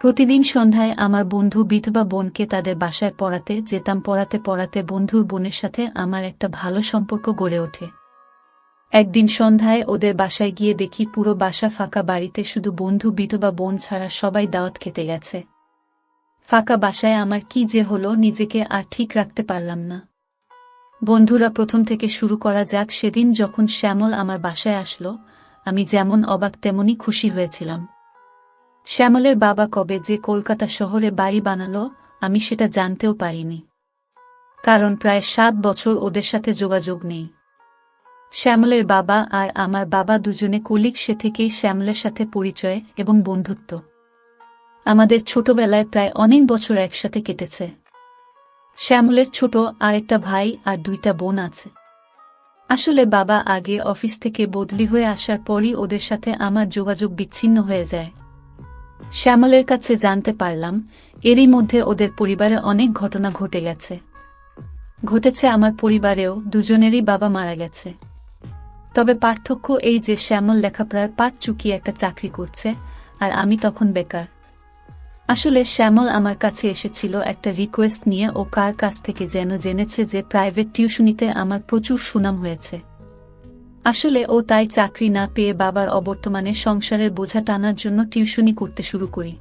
প্রতিদিন সন্ধ্যায় আমার বন্ধু বিধবা বোনকে তাদের বাসায় পড়াতে যেতাম। পড়াতে পড়াতে বন্ধুর বোনের সাথে আমার একটা ভালো সম্পর্ক গড়ে ওঠে। একদিন সন্ধ্যায় ওদের বাসায় গিয়ে দেখি পুরো বাসা ফাঁকা, বাড়িতে শুধু বন্ধু বিধবা বোন ছাড়া সবাই দাওয়াত খেতে গেছে। ফাঁকা বাসায় আমার কি যে হলো, নিজেকে আর ঠিক রাখতে পারলাম না। বন্ধুরা, প্রথম থেকে শুরু করা যাক। সেদিন যখন শ্যামল আমার বাসায় আসলো, আমি যেমন অবাক তেমনি খুশি হয়েছিলাম। শ্যামলের বাবা কবে যে কলকাতা শহরে বাড়ি বানালো আমি সেটা জানতেও পারিনি, কারণ প্রায় 7 বছর ওদের সাথে যোগাযোগ নেই। শ্যামলের বাবা আর আমার বাবা দুজনে কলিগ, সে থেকেই শ্যামলের সাথে পরিচয় এবং বন্ধুত্ব। আমাদের ছোটবেলায় প্রায় অনেক বছর একসাথে কেটেছে। শ্যামলের ছোট আরেকটা ভাই আর 2টা বোন আছে। আসলে বাবা আগে অফিস থেকে বদলি হয়ে আসার পরই ওদের সাথে আমার যোগাযোগ বিচ্ছিন্ন হয়ে যায়। শ্যামলের কাছে জানতে পারলাম এরই মধ্যে ওদের পরিবারে অনেক ঘটনা ঘটেছে। আমার পরিবারেও দুজনেরই বাবা মারা গেছে। তবে পার্থক্য এই যে শ্যামল লেখাপড়ার পাট চুকিয়ে একটা চাকরি করছে, আর আমি তখন বেকার। আসলে শ্যামল আমার কাছে এসেছিল একটা রিকোয়েস্ট নিয়ে। ও কার কাছ থেকে যেন জেনেছে যে প্রাইভেট টিউশনিতে আমার প্রচুর সুনাম হয়েছে। আসলে ও তাই চাকরি না পেয়ে বাবার অবর্তমানে সংসারের বোঝা টানার জন্য টিউশনি করতে শুরু করি।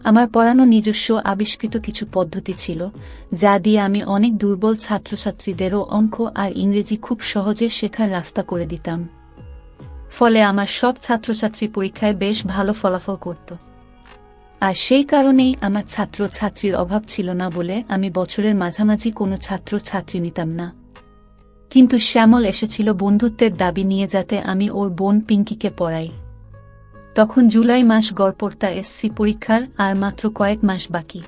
আমার পড়ানো নিজস্ব আবিষ্কৃত কিছু পদ্ধতি ছিল, যা দিয়ে আমি অনেক দুর্বল ছাত্রছাত্রীদেরও অঙ্ক আর ইংরেজি খুব সহজে শেখার রাস্তা করে দিতাম। ফলে আমার সব ছাত্রছাত্রী পরীক্ষায় বেশ ভালো ফলাফল করত। আর সেই কারণেই আমার ছাত্রছাত্রীর অভাব ছিল না বলে আমি বছরের মাঝামাঝি কোনো ছাত্রছাত্রী নিতাম না। কিন্তু শ্যামল এসেছিল বন্ধুত্বের দাবি নিয়ে, যাতে আমি ওর বোন পিঙ্কিকে পড়াই। তখন জুলাই মাস গড়পড়তা, এসসি পরীক্ষার আর মাত্র কয়েক মাস বাকি।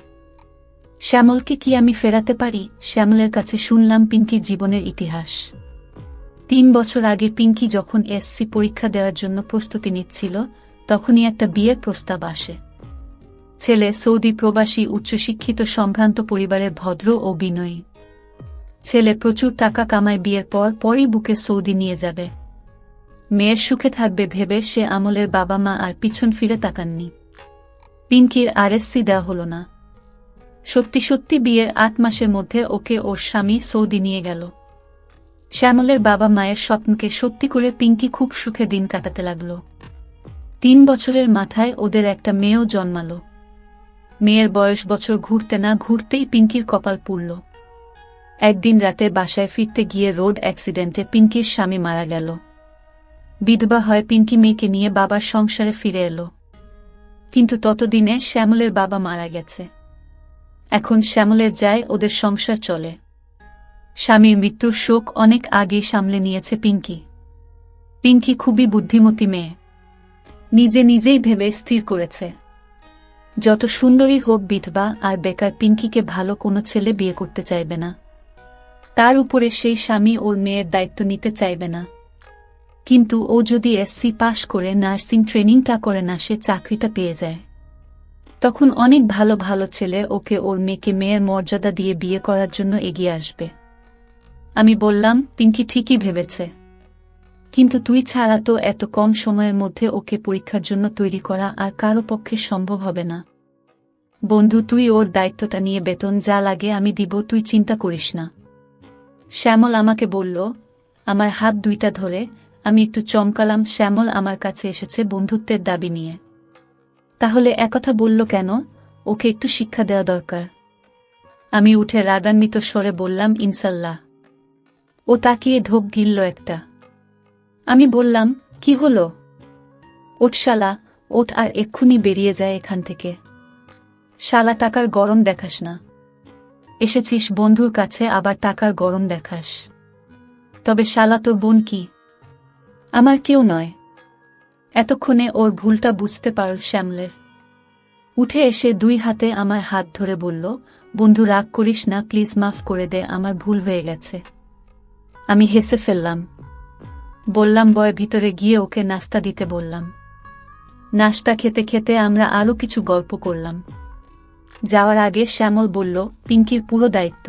শ্যামলকে কি আমি ফেরাতে পারি? শ্যামলের কাছে শুনলাম পিঙ্কির জীবনের ইতিহাস। 3 বছর আগে পিঙ্কি যখন এসসি পরীক্ষা দেওয়ার জন্য প্রস্তুতি নিচ্ছিল, তখনই একটা বিয়ের প্রস্তাব আসে। ছেলে সৌদি প্রবাসী, উচ্চশিক্ষিত, সম্ভ্রান্ত পরিবারের, ভদ্র ও বিনয়ী। ছেলে প্রচুর টাকা কামায়, বিয়ের পরই বুকে সৌদি নিয়ে যাবে। মেয়ের সুখে থাকবে ভেবে সে আমলের বাবা মা আর পিছন ফিরে তাকাননি। পিঙ্কির আরএসসি দেওয়া হলো না। সত্যি সত্যি বিয়ের 8 মাসের মধ্যে ওকে ওর স্বামী সৌদি নিয়ে গেল। শ্যামলের বাবা মায়ের স্বপ্নকে সত্যি করে পিঙ্কি খুব সুখে দিন কাটাতে লাগল। 3 বছরের মাথায় ওদের একটা মেয়েও জন্মালো। মেয়ের বয়স বছর ঘুরতে না ঘুরতেই পিঙ্কির কপাল পুড়ল। একদিন রাতে বাসায় ফিরতে গিয়ে রোড অ্যাক্সিডেন্টে পিঙ্কির স্বামী মারা গেল। বিধবা হয় পিঙ্কি মেয়েকে নিয়ে বাবার সংসারে ফিরে এলো। কিন্তু ততদিনে শ্যামলের বাবা মারা গেছে। এখন শ্যামলের যায়, ওদের সংসার চলে। স্বামীর মৃত্যুর শোক অনেক আগেই সামলে নিয়েছে পিঙ্কি। পিঙ্কি খুবই বুদ্ধিমতী মেয়ে। নিজেই ভেবে স্থির করেছে, যত সুন্দরী হোক বিধবা আর বেকার, পিঙ্কিকে ভালো কোনো ছেলে বিয়ে করতে চাইবে না। তার উপরে সেই স্বামী ওর মেয়ের দায়িত্ব নিতে চাইবে না। কিন্তু ও যদি এসসি পাশ করে নার্সিং ট্রেনিংটা করে না, সে চাকরিটা পেয়ে যায়। তখন অনেক ভালো ভালো ছেলে ওকে ওর মেয়েকে মেয়ের মর্যাদা দিয়ে বিয়ে করার জন্য এগিয়ে আসবে। আমি বললাম, পিঙ্কি ঠিকই ভেবেছে, কিন্তু তুই ছাড়া তো এত কম সময়ের মধ্যে ওকে পরীক্ষার জন্য তৈরি করা আর কারো পক্ষে সম্ভব হবে না। বন্ধু, তুই ওর দায়িত্বটা নিয়ে বেতন যা লাগে আমি দিব, তুই চিন্তা করিস না। শ্যামল আমাকে বলল। আমার হাত 2টা ধরে আমি একটু চমকালাম। শ্যামল আমার কাছে এসেছে বন্ধুত্বের দাবি নিয়ে, তাহলে একথা বলল কেন? ওকে একটু শিক্ষা দেওয়া দরকার। আমি উঠে রাগান্বিত স্বরে বললাম, ইনশাল্লাহ। ও তাকিয়ে ঢোক গিলল একটা। আমি বললাম, কি হলো? ওঠ শালা, ওঠ আর এক্ষুনি বেরিয়ে যায় এখান থেকে। শালা, টাকার গরম দেখাস না। এসেছিস বন্ধুর কাছে, আবার টাকার গরম দেখাস? তবে শালা, তোর বোন কি? আমার কেউ নয়। এতক্ষণে ওর ভুলটা বুঝতে পারল শ্যামলের। উঠে এসে 2 হাতে আমার হাত ধরে বলল, বন্ধু রাগ করিস না, প্লিজ মাফ করে দে, আমার ভুল হয়ে গেছে। আমি হেসে ফেললাম। বললাম, বয় ভিতরে গিয়ে ওকে নাস্তা দিতে বললাম। নাস্তা খেতে খেতে আমরা আরও কিছু গল্প করলাম। যাওয়ার আগে শ্যামল বলল, পিঙ্কির পুরো দায়িত্ব।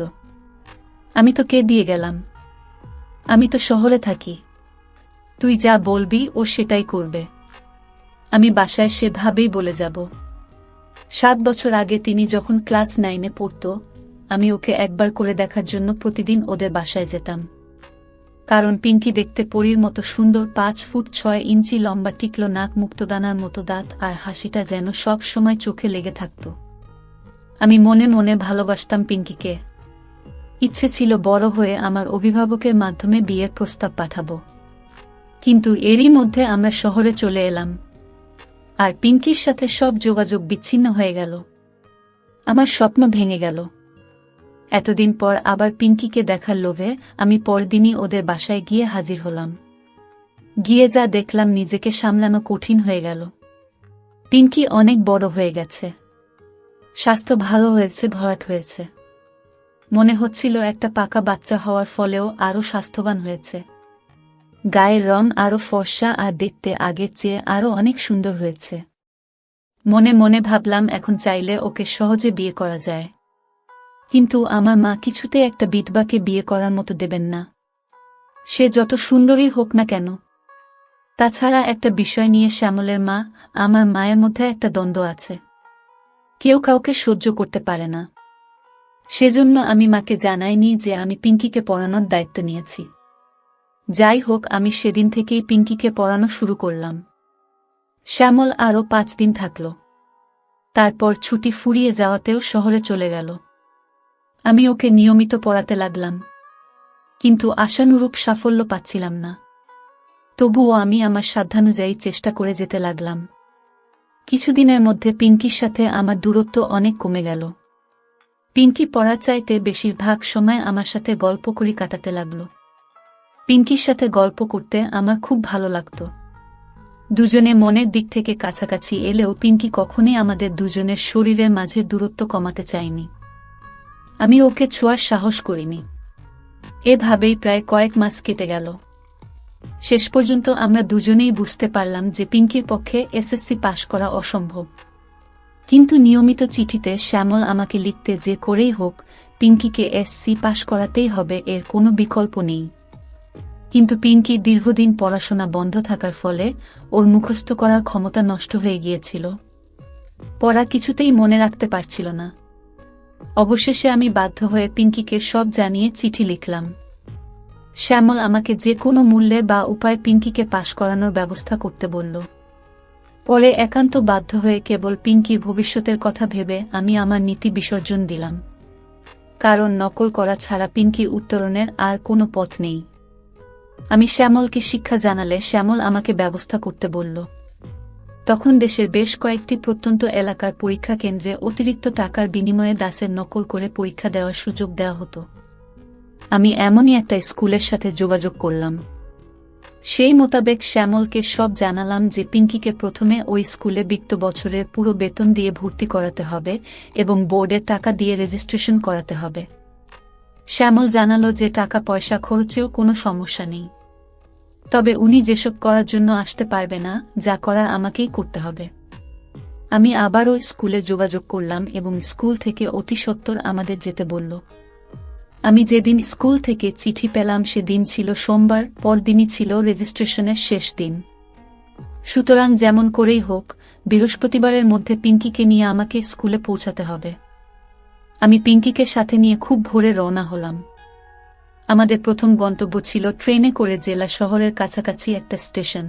আমি তোকে দিয়ে গেলাম। আমি তো শহরে থাকি। তুই যা বলবি ও সেটাই করবে। আমি বাসায় সেভাবেই বলে যাব। 7 বছর আগে তিনি যখন ক্লাস 9-এ পড়ত, আমি ওকে একবার করে দেখার জন্য প্রতিদিন ওদের বাসায় যেতাম। কারণ পিঙ্কি দেখতে পরীর মতো সুন্দর, 5 ফুট 6 ইঞ্চি লম্বা, টিকলো নাক, মুক্তদানার মতো দাঁত, আর হাসিটা যেন সব সময় চোখে লেগে থাকত। আমি মনে মনে ভালোবাসতাম পিঙ্কিকে। ইচ্ছে ছিল বড় হয়ে আমার অভিভাবকের মাধ্যমে বিয়ের প্রস্তাব পাঠাবো। কিন্তু এরই মধ্যে আমরা শহরে চলে এলাম, আর পিঙ্কির সাথে সব যোগাযোগ বিচ্ছিন্ন হয়ে গেল। আমার স্বপ্ন ভেঙে গেল। এতদিন পর আবার পিঙ্কিকে দেখার লোভে আমি পরদিনই ওদের বাসায় গিয়ে হাজির হলাম। গিয়ে যা দেখলাম, নিজেকে সামলানো কঠিন হয়ে গেল। পিঙ্কি অনেক বড় হয়ে গেছে, স্বাস্থ্য ভালো হয়েছে, ভরাট হয়েছে। মনে হচ্ছিল একটা পাকা বাচ্চা হওয়ার ফলেও আরও স্বাস্থ্যবান হয়েছে। গায়ের রং আরও ফর্সা, আর দেখতে আগের চেয়ে আরও অনেক সুন্দর হয়েছে। মনে মনে ভাবলাম, এখন চাইলে ওকে সহজে বিয়ে করা যায়। কিন্তু আমার মা কিছুতে একটা বিধবাকে বিয়ে করার মতো দেবেন না, সে যত সুন্দরী হোক না কেন। তাছাড়া একটা বিষয় নিয়ে শ্যামলের মা, আমার মায়ের মধ্যে একটা দ্বন্দ্ব আছে। কেউ কাউকে সহ্য করতে পারে না। সেজন্য আমি মাকে জানাইনি যে আমি পিঙ্কিকে পড়ানোর দায়িত্ব নিয়েছি। যাই হোক, আমি সেদিন থেকেই পিঙ্কিকে পড়ানো শুরু করলাম। শ্যামল আরও 5 দিন থাকল। তারপর ছুটি ফুরিয়ে যাওয়াতেও শহরে চলে গেল। আমি ওকে নিয়মিত পড়াতে লাগলাম, কিন্তু আশানুরূপ সাফল্য পাচ্ছিলাম না। তবুও আমি আমার সাধ্যানুযায়ী চেষ্টা করে যেতে লাগলাম। কিছুদিনের মধ্যে পিঙ্কির সাথে আমার দূরত্ব অনেক কমে গেল। পিঙ্কি পড়ার চাইতে বেশিরভাগ সময় আমার সাথে গল্প করে কাটাতে লাগল। পিঙ্কির সাথে গল্প করতে আমার খুব ভালো লাগত। দুজনে মনের দিক থেকে কাছাকাছি এলেও পিঙ্কি কখনোই আমাদের দুজনের শরীরের মাঝে দূরত্ব কমাতে চায়নি। আমি ওকে ছোঁয়ার সাহস করিনি। এভাবেই প্রায় কয়েক মাস কেটে গেল। শেষ পর্যন্ত আমরা দুজনেই বুঝতে পারলাম যে পিঙ্কির পক্ষে এসএসসি পাশ করা অসম্ভব। কিন্তু নিয়মিত চিঠিতে শ্যামল আমাকে লিখতে যে করেই হোক পিঙ্কিকে এসএসসি পাশ করাতেই হবে, এর কোনো বিকল্প নেই। কিন্তু পিঙ্কি দীর্ঘদিন পড়াশোনা বন্ধ থাকার ফলে ওর মুখস্থ করার ক্ষমতা নষ্ট হয়ে গিয়েছিল। পড়া কিছুতেই মনে রাখতে পারছিল না। অবশেষে আমি বাধ্য হয়ে পিঙ্কিকে সব জানিয়ে চিঠি লিখলাম। শ্যামল আমাকে যে কোনো মূল্যে বা উপায়ে পিঙ্কিকে পাশ করানোর ব্যবস্থা করতে বলল। পরে একান্ত বাধ্য হয়ে কেবল পিঙ্কির ভবিষ্যতের কথা ভেবে আমি আমার নীতি বিসর্জন দিলাম। কারণ নকল করা ছাড়া পিঙ্কির উত্তরণের আর কোনো পথ নেই। আমি শ্যামলকে শিক্ষা জানালে শ্যামল আমাকে ব্যবস্থা করতে বলল। তখন দেশের বেশ কয়েকটি প্রত্যন্ত এলাকার পরীক্ষা কেন্দ্রে অতিরিক্ত টাকার বিনিময়ে দাসের নকল করে পরীক্ষা দেওয়ার সুযোগ দেওয়া হতো। আমি এমনই একটা স্কুলের সাথে যোগাযোগ করলাম। সেই মোতাবেক শ্যামলকে সব জানালাম যে পিঙ্কিকে প্রথমে ওই স্কুলে বিগত বছরের পুরো বেতন দিয়ে ভর্তি করাতে হবে এবং বোর্ডের টাকা দিয়ে রেজিস্ট্রেশন করাতে হবে। শ্যামল জানালো যে টাকা পয়সা খরচেও কোনো সমস্যা নেই, তবে উনি যেসব করার জন্য আসতে পারবে না, যা করার আমাকেই করতে হবে। আমি আবারও স্কুলে যোগাযোগ করলাম এবং স্কুল থেকে অতি সত্বর আমাদের যেতে বলল। আমি যেদিন স্কুল থেকে চিঠি পেলাম সেদিন ছিল সোমবার, পরদিনই ছিল রেজিস্ট্রেশনের শেষ দিন। সুতরাং যেমন করেই হোক বৃহস্পতিবারের মধ্যে পিঙ্কিকে নিয়ে আমাকে স্কুলে পৌঁছাতে হবে। আমি পিঙ্কিকে সাথে নিয়ে খুব ভোরে রওনা হলাম। আমাদের প্রথম গন্তব্য ছিল ট্রেনে করে জেলা শহরের কাছাকাছি একটা স্টেশন।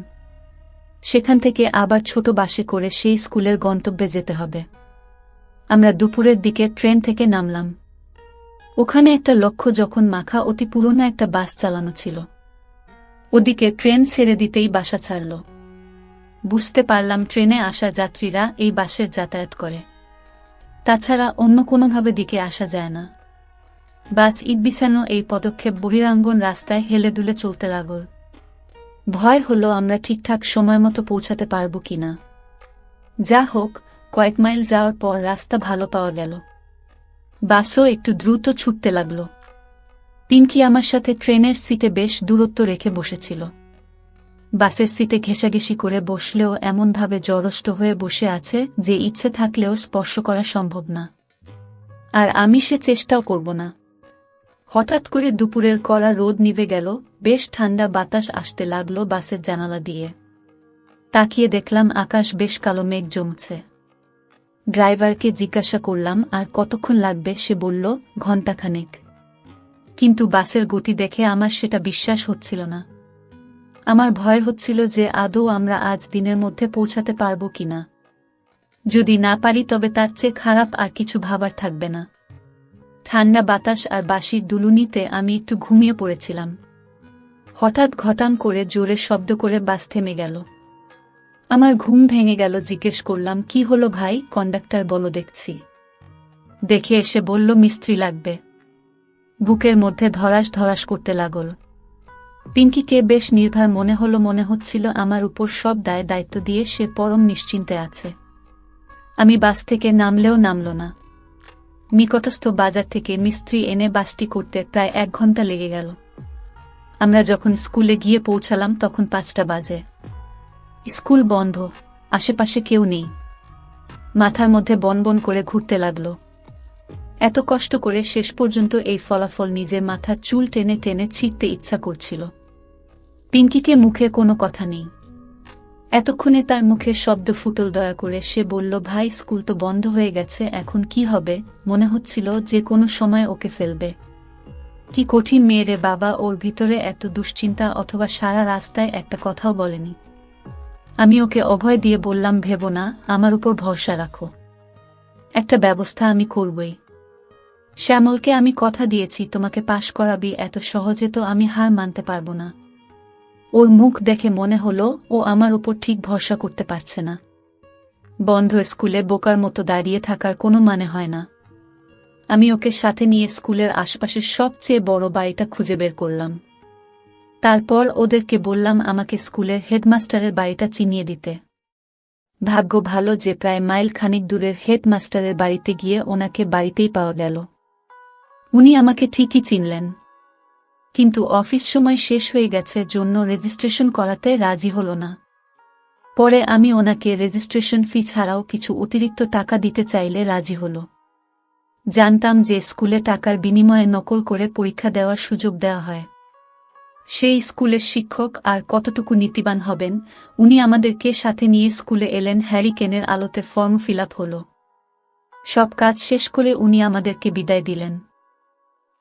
সেখান থেকে আবার ছোট বাসে করে সেই স্কুলের গন্তব্যে যেতে হবে। আমরা দুপুরের দিকে ট্রেন থেকে নামলাম। ওখানে একটা লক্ষ্য যখন মাখা অতি পুরনো একটা বাস চালানো ছিল। ওদিকে ট্রেন ছেড়ে দিতেই বাসা ছাড়ল। বুঝতে পারলাম ট্রেনে আসা যাত্রীরা এই বাসের যাতায়াত করে, তাছাড়া অন্য কোনোভাবে দিকে আসা যায় না। বাস ইট বিছানো এই পদক্ষেপ বহিরাঙ্গন রাস্তায় হেলে দুলে চলতে লাগল। ভয় হলো আমরা ঠিকঠাক সময় মতো পৌঁছাতে পারব কিনা। যা হোক, কয়েক মাইল যাওয়ার পর রাস্তা ভালো পাওয়া গেল। বাসও একটু দ্রুত ছুটতে লাগল। পিঙ্কি আমার সাথে ট্রেনের সিটে বেশ দূরত্ব রেখে বসেছিল। বাসের সিটে ঘেঁষাঘেঁষি করে বসলেও এমনভাবে জড়ষ্ট হয়ে বসে আছে যে ইচ্ছে থাকলেও স্পর্শ করা সম্ভব না, আর আমি সে চেষ্টাও করব না। হঠাৎ করে দুপুরের কড়া রোদ নিভে গেল, বেশ ঠান্ডা বাতাস আসতে লাগলো বাসের জানালা দিয়ে। তাকিয়ে দেখলাম আকাশ বেশ কালো মেঘ জমছে। ড্রাইভারকে জিজ্ঞাসা করলাম আর কতক্ষণ লাগবে, সে বলল ঘণ্টাখানেক। কিন্তু বাসের গতি দেখে আমার সেটা বিশ্বাস হচ্ছিল না। আমার ভয় হচ্ছিল যে আদৌ আমরা আজ দিনের মধ্যে পৌঁছাতে পারব কিনা। যদি না পারি তবে তার চেয়ে খারাপ আর কিছু ভাবার থাকবে না। ঠান্ডা বাতাস আর বাঁশির দুলুনিতে আমি একটু ঘুমিয়ে পড়েছিলাম। হঠাৎ ঘটাং করে জোরে শব্দ করে বাস থেমে গেল। আমার ঘুম ভেঙে গেল। জিজ্ঞেস করলাম, কি হলো ভাই? কন্ডাক্টর বলো দেখছি। দেখে এসে বলল, মিস্ত্রি লাগবে। বুকের মধ্যে ধরাস ধরাস করতে লাগল। পিঙ্কিকে বেশ নির্ভর মনে হচ্ছিল। আমার উপর সব দায়িত্ব দিয়ে সে পরম নিশ্চিন্তে আছে। আমি বাস থেকে নামলেও নামল না। নিকটস্থ বাজার থেকে মিস্ত্রি এনে বাসটি করতে প্রায় 1 ঘন্টা লেগে গেল। আমরা যখন স্কুলে গিয়ে পৌঁছালাম তখন 5টা বাজে। স্কুল বন্ধ, আশেপাশে কেউ নেই। মাথার মধ্যে বনবন করে ঘুরতে লাগল। এত কষ্ট করে শেষ পর্যন্ত এই ফলাফল নিজের মাথার চুল টেনে টেনে ছিঁড়তে ইচ্ছা করছিল। পিঙ্কিকে মুখে কোনো কথা নেই। এতক্ষণে তার মুখে শব্দ ফুটল। দয়া করে সে বলল, ভাই স্কুল তো বন্ধ হয়ে গেছে, এখন কি হবে? মনে হচ্ছিল যে কোনো সময় ওকে ফেলবে। কি কঠিন মেয়ে রে বাবা, ওর ভিতরে এত দুশ্চিন্তা, অথবা সারা রাস্তায় একটা কথাও বলেনি। আমি ওকে অভয় দিয়ে বললাম, ভেবো না, আমার উপর ভরসা রাখো, একটা ব্যবস্থা আমি করবই। শ্যামলকে আমি কথা দিয়েছি তোমাকে পাশ করাবি, এত সহজে তো আমি হার মানতে পারবো না। ওর মুখ দেখে মনে হলো ও আমার উপর ঠিক ভরসা করতে পারছে না। বন্ধ স্কুলে বোকার মতো দাঁড়িয়ে থাকার কোনো মানে হয় না। আমি ওকে সাথে নিয়ে স্কুলের আশপাশের সবচেয়ে বড় বাড়িটা খুঁজে বের করলাম। তারপর ওদেরকে বললাম আমাকে স্কুলের হেডমাস্টারের বাড়িটা চিনিয়ে দিতে। ভাগ্য ভালো যে প্রায় মাইল খানিক দূরের হেডমাস্টারের বাড়িতে গিয়ে ওনাকে বাড়িতেই পাওয়া গেল। উনি আমাকে ঠিকই চিনলেন, কিন্তু অফিস সময় শেষ হয়ে গেছে জন্য রেজিস্ট্রেশন করাতে রাজি হল না। পরে আমি ওনাকে রেজিস্ট্রেশন ফি ছাড়াও কিছু অতিরিক্ত টাকা দিতে চাইলে রাজি হল। জানতাম যে স্কুলে টাকার বিনিময়ে নকল করে পরীক্ষা দেওয়ার সুযোগ দেওয়া হয়। সেই স্কুলের শিক্ষক আর কতটুকু নীতিবান হবেন, উনি আমাদেরকে সাথে নিয়ে স্কুলে এলেন। হ্যারিকেনের আলোতে ফর্ম ফিল আপ হল। সব কাজ শেষ করে উনি আমাদেরকে বিদায় দিলেন।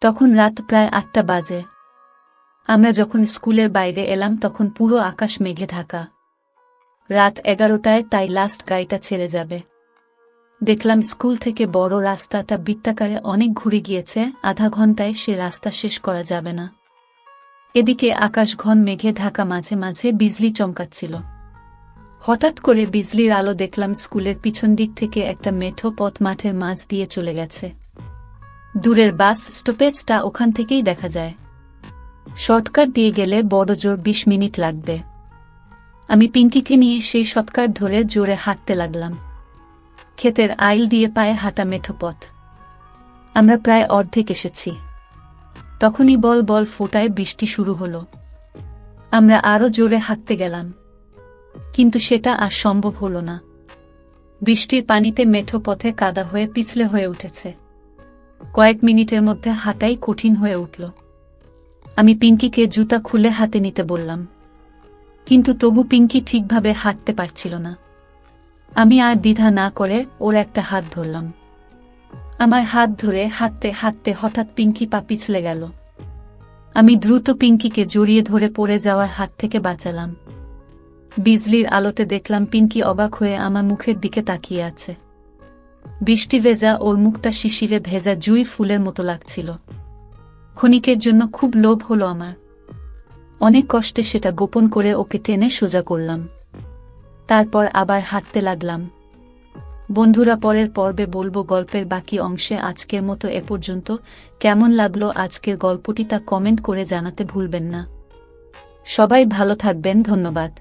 তখন রাত প্রায় 8টা বাজে। আমরা যখন স্কুলের বাইরে এলাম তখন পুরো আকাশ মেঘে ঢাকা। রাত 11টায় তাই লাস্ট গাড়িটা ছেড়ে যাবে। দেখলাম স্কুল থেকে বড় রাস্তাটা বৃত্তাকারে অনেক ঘুরে গিয়েছে, আধা ঘন্টায় সে রাস্তা শেষ করা যাবে না। এদিকে আকাশ ঘন মেঘে ঢাকা, মাঝে মাঝে বিজলি চমকাচ্ছিল। হঠাৎ করে বিজলির আলো দেখলাম স্কুলের পিছন দিক থেকে একটা মেঠো পথ মাঠের মাঝ দিয়ে চলে গেছে। দূরের বাস স্টপেজটা ওখান থেকেই দেখা যায়। শর্টকাট দিয়ে গেলে বড়জোর 20 মিনিট লাগবে। আমি পিঙ্কিকে নিয়ে সেই শর্টকাট ধরে জোরে হাঁটতে লাগলাম। ক্ষেতের আইল দিয়ে পায়ে হাঁটা মেঠো পথ। আমরা প্রায় অর্ধেক এসেছি। তখনই বল বল ফোঁটায় বৃষ্টি শুরু হলো। আমরা আরো জোরে হাঁটতে গেলাম, কিন্তু সেটা আর সম্ভব হল না। বৃষ্টির পানিতে মেঠো পথে কাদা হয়ে পিছলে হয়ে উঠেছে। কয়েক মিনিটের মধ্যে হাঁটাই কঠিন হয়ে উঠল। আমি পিঙ্কিকে জুতা খুলে হাতে নিতে বললাম, কিন্তু তবু পিঙ্কি ঠিকভাবে হাঁটতে পারছিল না। আমি আর দ্বিধা না করে ওর একটা হাত ধরলাম। আমার হাত ধরে হাঁটতে হাঁটতে হঠাৎ পিঙ্কি পা পিছলে গেল। আমি দ্রুত পিঙ্কিকে জড়িয়ে ধরে পড়ে যাওয়ার হাত থেকে বাঁচালাম। বিজলির আলোতে দেখলাম পিঙ্কি অবাক হয়ে আমার মুখের দিকে তাকিয়ে আছে। বৃষ্টি ভেজা ওর মুখটা শিশিরে ভেজা জুঁই ফুলের মতো লাগছিল। ক্ষণিকের জন্য খুব লোভ হলো আমার। অনেক কষ্টে সেটা গোপন করে ওকে টেনে সোজা করলাম। তারপর আবার হাঁটতে লাগলাম। বন্ধুরা, পরের পর্বে বলবো গল্পের বাকি অংশে। আজকের মতো এ পর্যন্ত। কেমন লাগলো আজকের গল্পটি তা কমেন্ট করে জানাতে ভুলবেন না। সবাই ভালো থাকবেন, ধন্যবাদ।